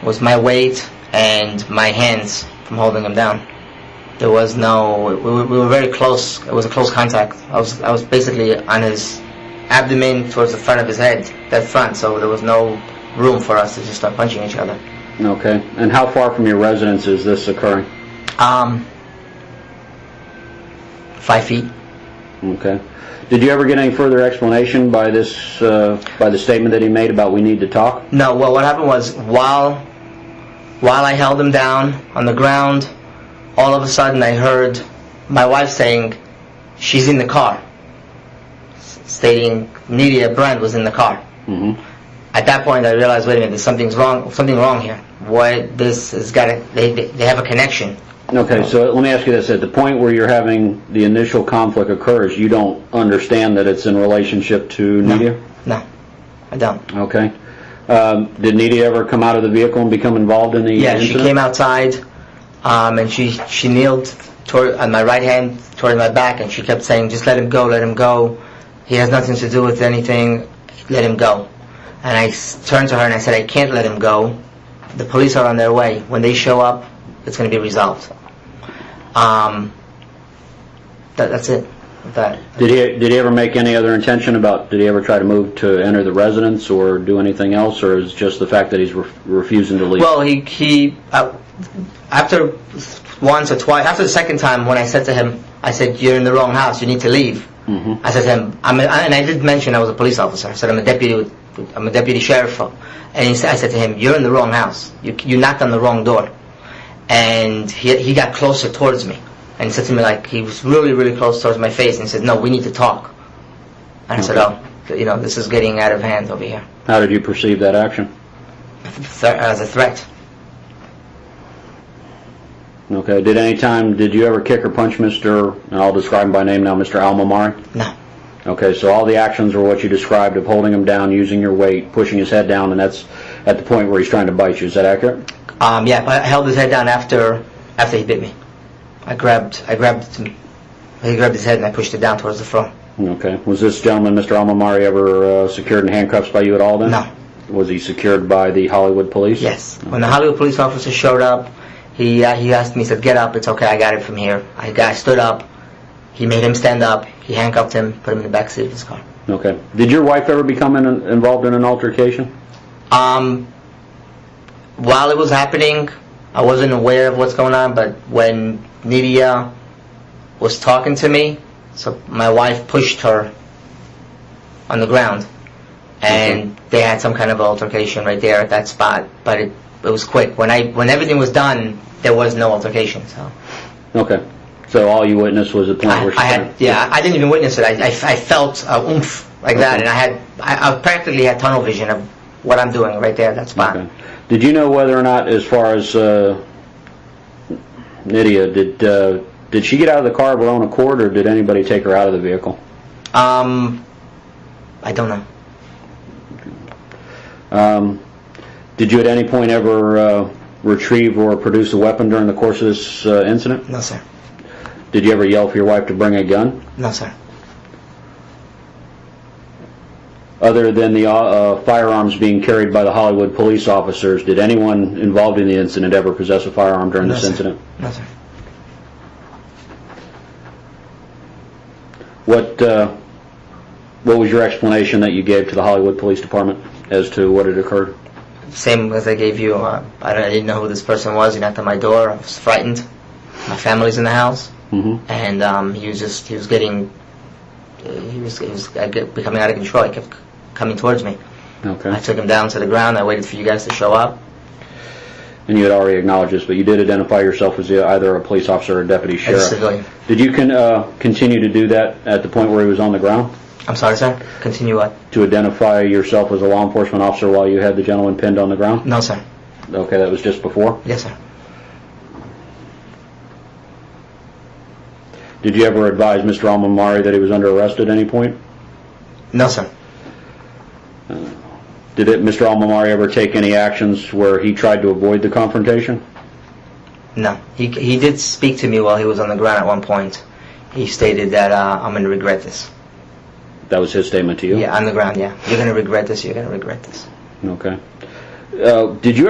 was my weight and my hands from holding him down. There was no, we were very close. It was a close contact. I was basically on his abdomen towards the front of his head, dead front, so there was no room for us to just start punching each other. Okay. And how far from your residence is this occurring? 5 feet. Okay. Did you ever get any further explanation by this, by the statement that he made about we need to talk? No. Well, what happened was while I held him down on the ground, all of a sudden I heard my wife saying, "She's in the car," stating Nydia Brand was in the car. Mm-hmm. At that point, I realized, wait a minute, there's something wrong here. What this has got to, they have a connection. Okay, so let me ask you this: at the point where you're having the initial conflict occurs, you don't understand that it's in relationship to Nydia? No, I don't. Okay. Did Nydia ever come out of the vehicle and become involved in the incident? She came outside, and she kneeled on my right hand toward my back, and she kept saying, "Just let him go, let him go. He has nothing to do with anything. Let him go." And I turned to her and I said, "I can't let him go. The police are on their way. When they show up, it's going to be resolved." That's it. Did he ever make any other intention about? Did he ever try to move to enter the residence or do anything else, or is it just the fact that he's refusing to leave? Well, he after once or twice, after the second time, when I said to him, I said, "You're in the wrong house. You need to leave." Mm-hmm. I said to him, and I did mention I was a police officer. I said, I'm a deputy sheriff. And I said to him, "You're in the wrong house. You knocked on the wrong door." And he got closer towards me. And he said to me, like, he was really, really close towards my face, and he said, "No, we need to talk." And I said, "Oh, this is getting out of hand over here." How did you perceive that action? As a threat. Okay. Did you ever kick or punch Mr., and I'll describe him by name now, Mr. Al-Mamari? No. Okay, so all the actions were what you described of holding him down, using your weight, pushing his head down, and that's at the point where he's trying to bite you. Is that accurate? Yeah, I held his head down after he bit me. He grabbed his head and I pushed it down towards the front. Okay. Was this gentleman, Mr. Al-Mamari, ever secured in handcuffs by you at all then? No. Was he secured by the Hollywood police? Yes. Okay. When the Hollywood police officer showed up, he asked me, he said, "Get up, it's okay, I got it from here." I stood up, he made him stand up, he handcuffed him, put him in the back seat of his car. Okay. Did your wife ever become involved in an altercation? While it was happening, I wasn't aware of what's going on, but when Nydia was talking to me, so my wife pushed her on the ground, and they had some kind of altercation right there at that spot, but it was quick. When everything was done, there was no altercation. So. Okay. So all you witnessed was the point where she... I didn't even witness it. I felt oomph like that, and I practically had tunnel vision of what I'm doing right there at that spot. Okay. Did you know whether or not, as far as Nydia, did she get out of the car of her own accord, or did anybody take her out of the vehicle? I don't know. Did you at any point ever retrieve or produce a weapon during the course of this incident? No, sir. Did you ever yell for your wife to bring a gun? No, sir. Other than the firearms being carried by the Hollywood police officers, did anyone involved in the incident ever possess a firearm during this incident? No, sir. What was your explanation that you gave to the Hollywood Police Department as to what had occurred? Same as I gave you. I didn't know who this person was. He knocked on my door. I was frightened. My family's in the house, and he was becoming out of control. He kept coming towards me. Okay. I took him down to the ground. I waited for you guys to show up. And you had already acknowledged this, but you did identify yourself as either a police officer or a deputy sheriff. As a civilian. Did you continue to do that at the point where he was on the ground? I'm sorry, sir? Continue what? To identify yourself as a law enforcement officer while you had the gentleman pinned on the ground? No, sir. Okay, that was just before? Yes, sir. Did you ever advise Mr. Al-Mamari that he was under arrest at any point? No, sir. Did Mr. Al-Mamari ever take any actions where he tried to avoid the confrontation? No. He did speak to me while he was on the ground at one point. He stated that I'm going to regret this. That was his statement to you? Yeah, on the ground, yeah. You're going to regret this, you're going to regret this. Okay. Did you